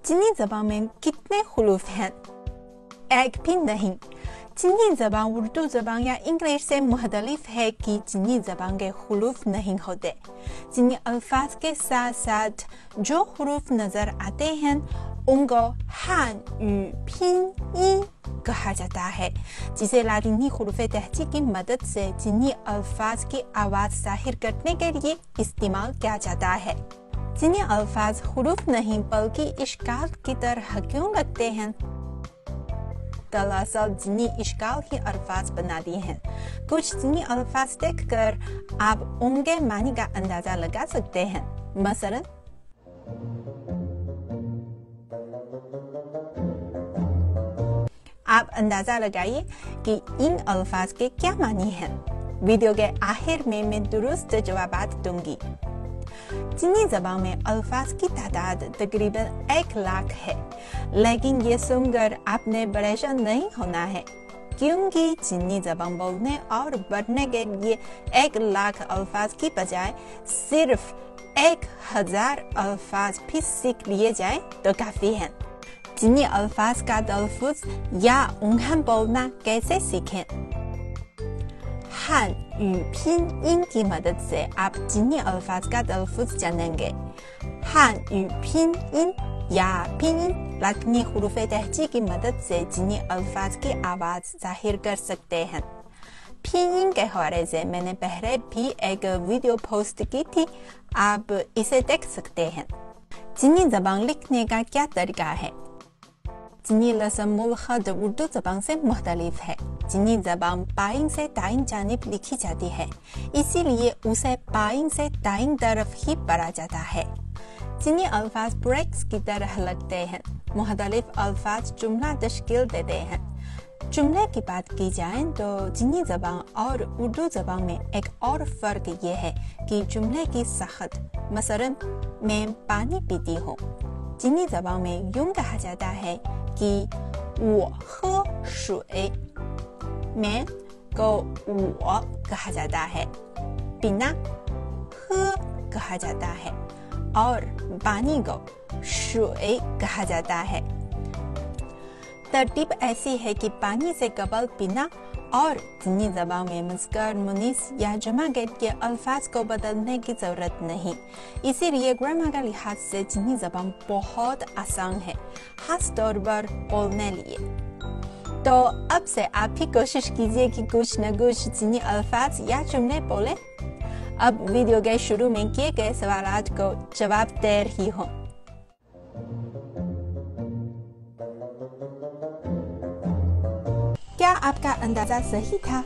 चीनी ज़बान में कितने हुरूफ हैं? एक भी नहीं। चीनी ज़बान उर्दू ज़बान या इंग्लिश से मुख्तलिफ है कि चीनी ज़बान के हुरूफ नहीं होते। चीनी अल्फाज के साथ साथ जो हुरूफ नज़र आते हैं उनको हान यू पिनयिन कहा जाता है, जिसे लातिनी हुरूफ तहज़ीब की मदद से चीनी अल्फाज की आवाज़ ज़ाहिर करने के लिए इस्तेमाल किया जाता है। चीनी अल्फाज हुरूफ नहीं बल्कि इश्काल की तरह क्यों लगते हैं? दरअसल चीनी इश्काल ही अल्फाज बनाती हैं। कुछ चीनी अल्फाज देखकर आप उनके मानी का अंदाजा लगा सकते हैं। मसलन आप अंदाजा लगाइए कि इन अल्फाज के क्या मानी हैं। वीडियो के आखिर में मैं दुरुस्त जवाब दूंगी। चीनी ज़बान में अल्फाज की तादाद तकरीबन 1 लाख है, लेकिन ये सुनकर आपने परेशान नहीं होना है, क्योंकि चीनी ज़बान बोलने और पढ़ने के लिए 1 लाख अल्फाज की बजाय सिर्फ 1000 अल्फाज भी सीख लिए जाए तो काफ़ी है। चीनी अल्फाज का तलफ़ुज़ या उन्हें बोलना कैसे सीखें? हान यू पिनयिन की मदद से आप चीनी अल्फाज का तलफ़ुज़ जानेंगे। हान यू पिनयिन या पिनयिन लातिनी हुरूफ तहज़ीब की मदद से चीनी अल्फाज की आवाज़ ज़ाहिर कर सकते हैं। पिनयिन के हवाले से मैंने पहले भी एक वीडियो पोस्ट की थी, आप इसे देख सकते हैं। चीनी ज़बान लिखने का क्या तरीका है? चीनी रस्मुल ख़त उर्दू ज़बान से मुख्तलिफ है। चीनी ज़बान बाईं से दाईं जानिब लिखी जाती है, इसीलिए उसे बाईं से दाईं तरफ ही पढ़ा जाता है। चीनी अल्फाज ब्रेक्स की तरह लगते हैं। मुख्तलिफ अल्फाज जुमला तश्कील देते हैं। जुमले की बात की जाए तो चीनी ज़बान और उर्दू ज़बान में एक और फ़र्क ये है कि जुमले की सख़त, मसलन मैं पानी पीती हूँ, चीनी ज़बान में यूँ कहा जाता है कि 我喝水 मैं को 我 कहा जाता है, पीना 喝 कहा जाता है और पानी को 水 कहा जाता है। तरतीब ऐसी है कि पानी से कबल पीना और चीनी ज़बान में मुज़क्कर, मुनीस या जमा के अल्फाज को बदलने की ज़रूरत नहीं, इसीलिए ग्रामर का लिहाज से चीनी ज़बान बहुत आसान है, खास तौर पर बोलने लिए। तो अब से आप भी कोशिश कीजिए कि कुछ न कुछ चीनी अल्फाज या जुमले बोलें। अब वीडियो के शुरू में किए गए सवालात को जवाब दे रही हूँ। क्या आपका अंदाजा सही था?